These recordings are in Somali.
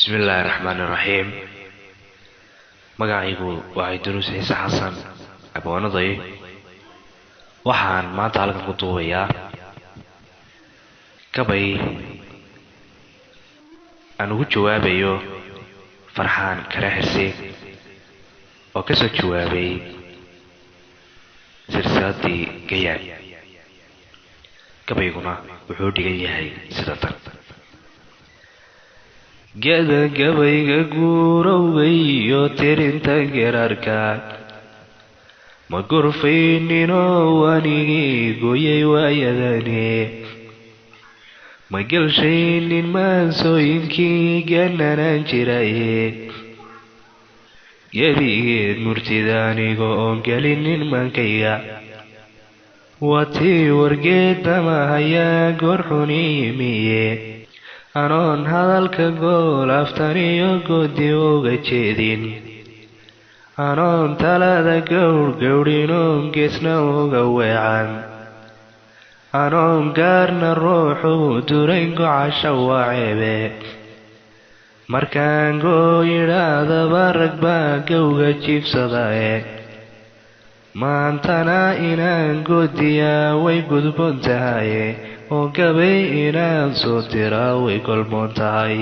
بسم الله الرحمن الرحيم. magacaygu waa Idruus Ciise Xasan aboonaday waxaan maanta halkan ku duubayaa gabay aan ugu jawaabayo Farxaan Karaxsi oo ka soo jawaabay silsiladii Gayaan. gabayguna wuxuu dhigan yahay sida tan: gabayga guurowgayo tirinta geerarka ma gurfayninoo anigii gooyay waayadane ma gelshaynin maansooyinkii gananaan jiraye gebigeed murtida aniga oon gelinin maankayga waa tii wargeedama hayaa goor xuni yimiye anoon hadalka gool aftaniyo goodi uga jeedin anoon talada gowrgowdhinoon geesna uga weecan anoon gaarna ruuxu durayn gocasha waa ceebe markaan goo yidhaadaba rag baa gowga jiibsadae maantana inaan goodiyaa way gudboon tahaye oo gabay inaan soo diraa way golmoon tahay.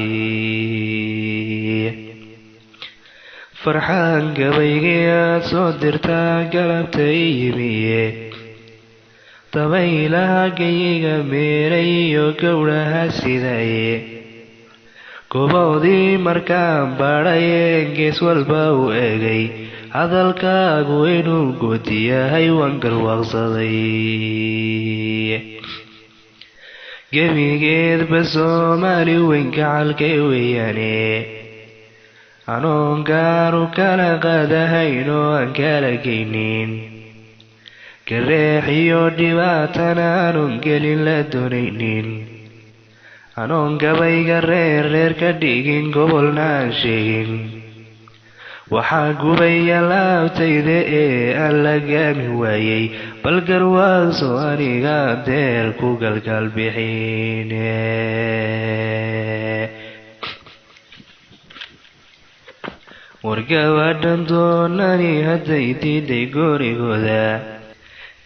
Farxaan gabaygii aad soo dirtaa galabta i yimiye dabaylaha gayiga meelay iyo gowdhaha sidaye goboodii markaan baadhayeen gees walba u egay hadalkaagu inuu goodi yahay waan garwaaqsaday. gebigeedba Soomaali weyn gacalkay weeyaane anoon gaaru kala qaadahayn oo aan kala geynin gareex iyo dhibaatana anoon gelin la doonaynin anoon gabayga reer ka dhigin gobolna aan sheegin waxaa gubaya laabtayda ee aan la gaami waayey bal garwaaqso aniga deer ku galgal bixine. wargabadhan doonani hadday diiday goorigooda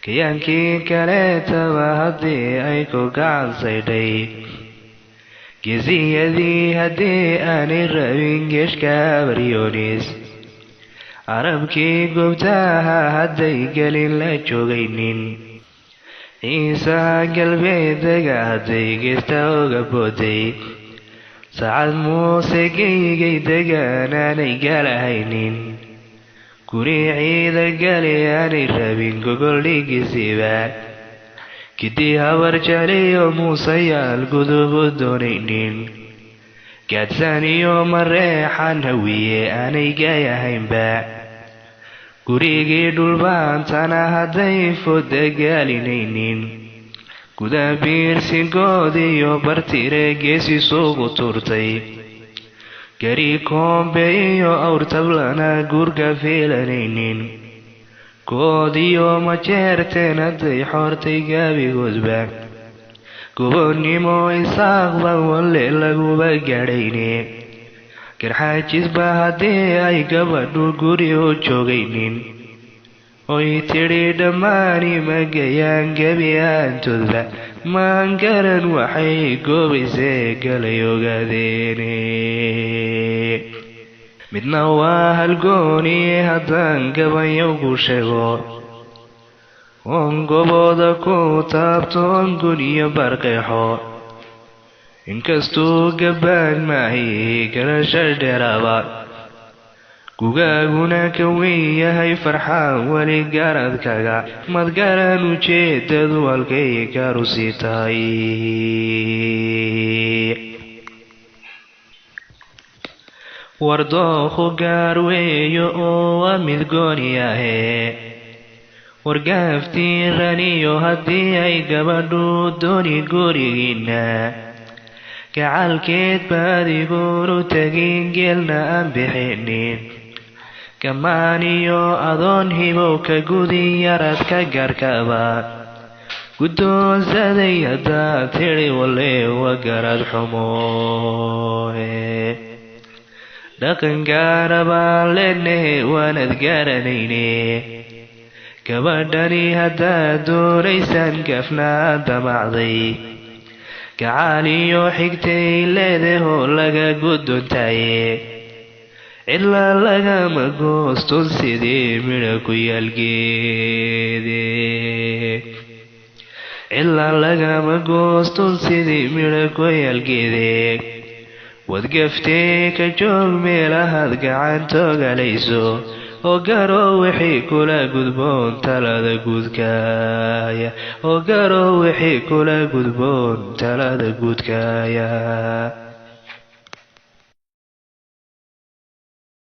kayaankii kaleetaba haddii ay ku gacan saydhay geesiyadii haddii aanay rabin geeshka baryoonis carabkii goobtaha hadday gelin la joogaynin ciisaha galbeedaga hadday geesta oga booday sacad muuse geygay degaanaanay galahaynin guri ciida gali aanay rabin gogol dhigisiba kidii habar jecliyo muusayaal gudubu doonaynin gaadsan iyo mareexan hawiye aanay gaayahaynba gurigii dhulbaantana hadday fooda gaalinaynin guda biirsingood iyo bartire gees isugu turtay gari koombe iyo awrtablana guurka fiilanaynin good iyo majeerteen hadday xoortay gaabigoodba gobonnimo isaaqba walle laguba gaadhayne garxaajisba haddii ay gabadhu guri u joogaynin oy tidhi dhammaani magayaan gebi aantoodba maan garan waxay goobaysee galay ogaadeene midna waa halgooni haddaan gabayowgu sheego oon gobooda ku taabto oon gun iyo barqeexo inkastuu gabbaan maahay garasha dheeraaba gugaaguna ka weyn yahay farxaan weli garadkaga madgaran ujeedadu halkay karusi tahay. wardooku gaar weeyo oo waa mid gooni ahe wargaaftii raniyo haddii ay gabadhu dooni gurigiinna gacalkeed baadiguunu tegin geelna aan bixinin kamaaniyo adoon hibow ka gudin yaradka gaarkaba guddoonsaday haddaad tidhi walle waa garad xumo dhaqan gaara baan leenahay waanad garanayne gabadhani haddaad doonaysaan gafnaad damacday gacaaliyo xigtay leedahoo laga guddontaaye cidla lagama gooston sidii midha ku yaalgeede cidla lagama gooston sidii midha ku yaalgeede wadgaftee ka joog meelahaad gacantoogalayso oo garo wixii kula gudboon talada guudkaaya oo garo wixii kula gudboon talada guudkaaya